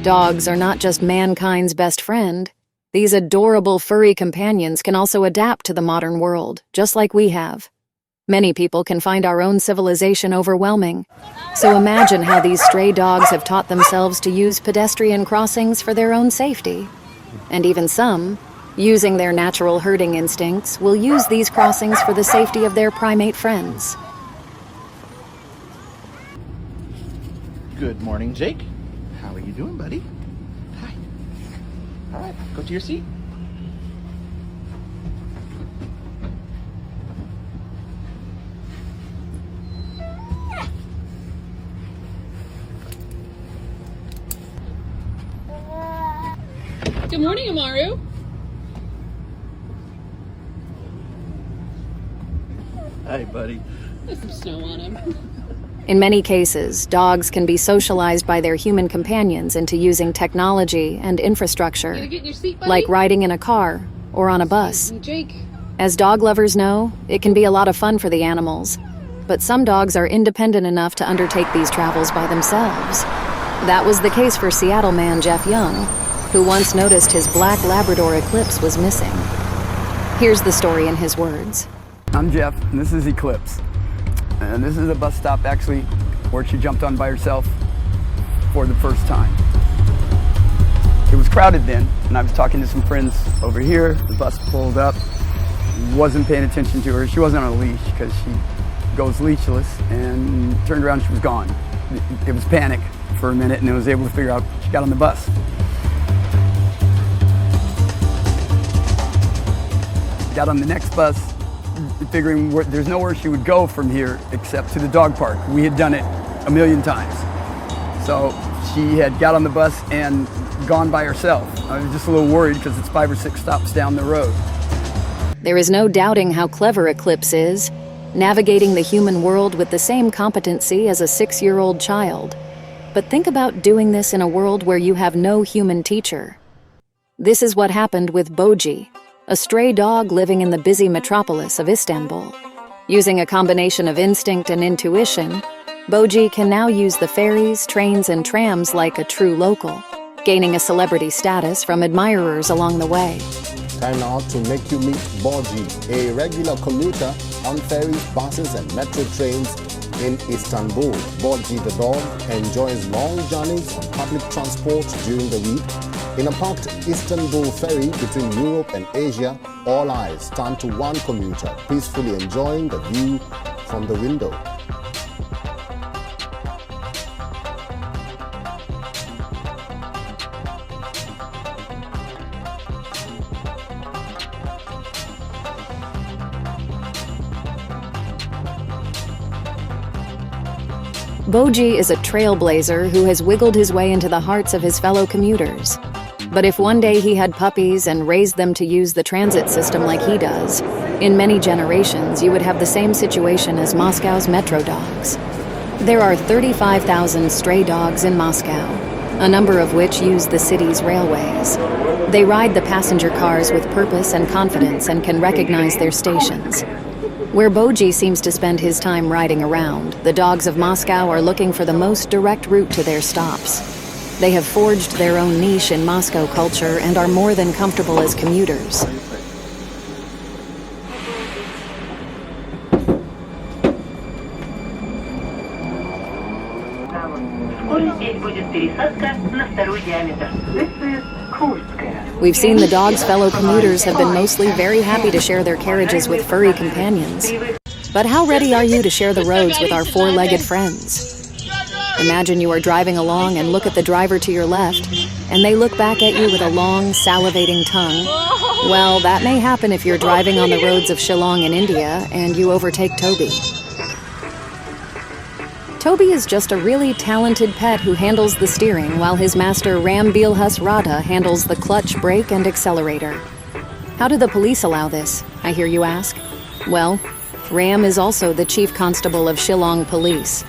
Dogs are not just mankind's best friend. These adorable furry companions can also adapt to the modern world, just like we have. Many people can find our own civilization overwhelming. So imagine how these stray dogs have taught themselves to use pedestrian crossings for their own safety. And even some, using their natural herding instincts, will use these crossings for the safety of their primate friends. Good morning, Jake. How are you doing, buddy? Hi. All right, go to your seat. Good morning, Amaru. Hi, buddy. There's some snow on him. In many cases, dogs can be socialized by their human companions into using technology and infrastructure, You get in your seat, buddy? like riding in a car or on a bus. Excuse me, Jake. As dog lovers know, it can be a lot of fun for the animals. But some dogs are independent enough to undertake these travels by themselves. That was the case for Seattle man Jeff Young, who once noticed his black Labrador Eclipse was missing. Here's the story in his words. I'm Jeff, and this is Eclipse. And this is a bus stop, actually, where she jumped on by herself for the first time. It was crowded then, and I was talking to some friends over here. The bus pulled up, wasn't paying attention to her. She wasn't on a leash because she goes leashless, and turned around, she was gone. It was panic for a minute, and I was able to figure out she got on the bus. Got on the next bus, figuring there's nowhere she would go from here except to the dog park. We had done it a million times. So she had got on the bus and gone by herself. I was just a little worried because it's 5 or 6 stops down the road. There is no doubting how clever Eclipse is, navigating the human world with the same competency as a 6-year-old child. But think about doing this in a world where you have no human teacher. This is what happened with Boji, a stray dog living in the busy metropolis of Istanbul. Using a combination of instinct and intuition, Boji can now use the ferries, trains, and trams like a true local, gaining a celebrity status from admirers along the way. Time now to make you meet Boji, a regular commuter on ferries, buses, and metro trains in Istanbul. Boji the dog enjoys long journeys on public transport during the week. In a parked Istanbul ferry between Europe and Asia, all eyes turn to one commuter, peacefully enjoying the view from the window. Boji is a trailblazer who has wiggled his way into the hearts of his fellow commuters. But if one day he had puppies and raised them to use the transit system like he does, in many generations you would have the same situation as Moscow's metro dogs. There are 35,000 stray dogs in Moscow, a number of which use the city's railways. They ride the passenger cars with purpose and confidence and can recognize their stations. Where Boji seems to spend his time riding around, the dogs of Moscow are looking for the most direct route to their stops. They have forged their own niche in Moscow culture and are more than comfortable as commuters. We've seen the dogs' fellow commuters have been mostly very happy to share their carriages with furry companions. But how ready are you to share the roads with our four-legged friends? Imagine you are driving along and look at the driver to your left, and they look back at you with a long, salivating tongue. Well, that may happen if you're driving on the roads of Shillong in India and you overtake Toby. Toby is just a really talented pet who handles the steering while his master Ram Bilhus Radha handles the clutch, brake, and accelerator. How do the police allow this, I hear you ask? Well, Ram is also the chief constable of Shillong Police.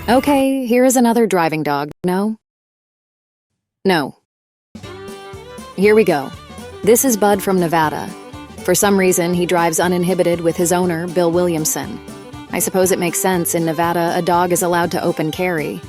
Okay, here is another driving dog. No? No. Here we go. This is Bud from Nevada. For some reason, he drives uninhibited with his owner, Bill Williamson. I suppose it makes sense. In Nevada, a dog is allowed to open carry.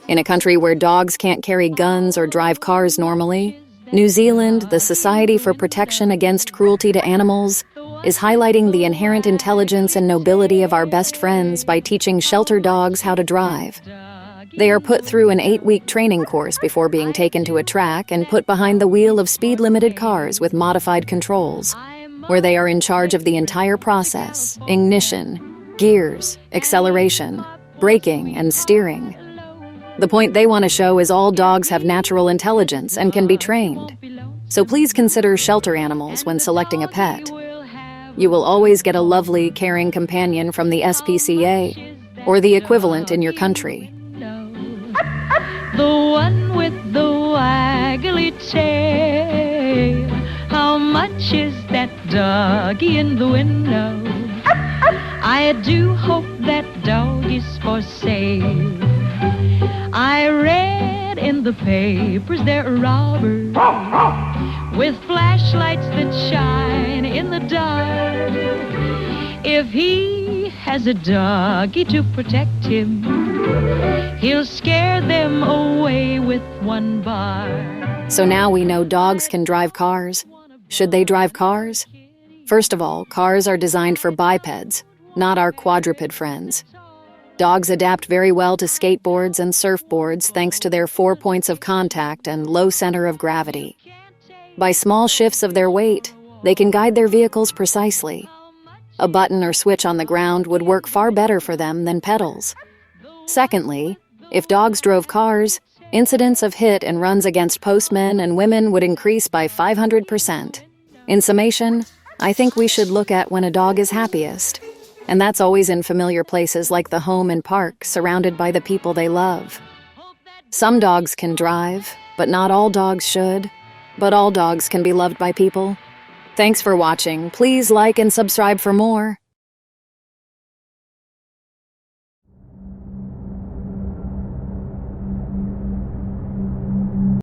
In a country where dogs can't carry guns or drive cars normally, New Zealand, the Society for Protection Against Cruelty to Animals, is highlighting the inherent intelligence and nobility of our best friends by teaching shelter dogs how to drive. They are put through an 8-week training course before being taken to a track and put behind the wheel of speed-limited cars with modified controls, where they are in charge of the entire process: ignition, gears, acceleration, braking, and steering. The point they want to show is all dogs have natural intelligence and can be trained. So please consider shelter animals when selecting a pet. You will always get a lovely, caring companion from the SPCA, or the equivalent in your country. The one with the waggly tail. How much is that doggy in the window? I do hope that dog is for sale. I read in the papers there are robbers with flashlights that shine in the dark. If he has a doggy to protect him, he'll scare them away with one bar. So now we know dogs can drive cars. Should they drive cars? First of all, cars are designed for bipeds, not our quadruped friends. Dogs adapt very well to skateboards and surfboards thanks to their 4 points of contact and low center of gravity. By small shifts of their weight, they can guide their vehicles precisely. A button or switch on the ground would work far better for them than pedals. Secondly, if dogs drove cars, incidents of hit and runs against postmen and women would increase by 500%. In summation, I think we should look at when a dog is happiest. And that's always in familiar places like the home and park, surrounded by the people they love. Some dogs can drive, but not all dogs should. But all dogs can be loved by people. Thanks for watching. Please like and subscribe for more.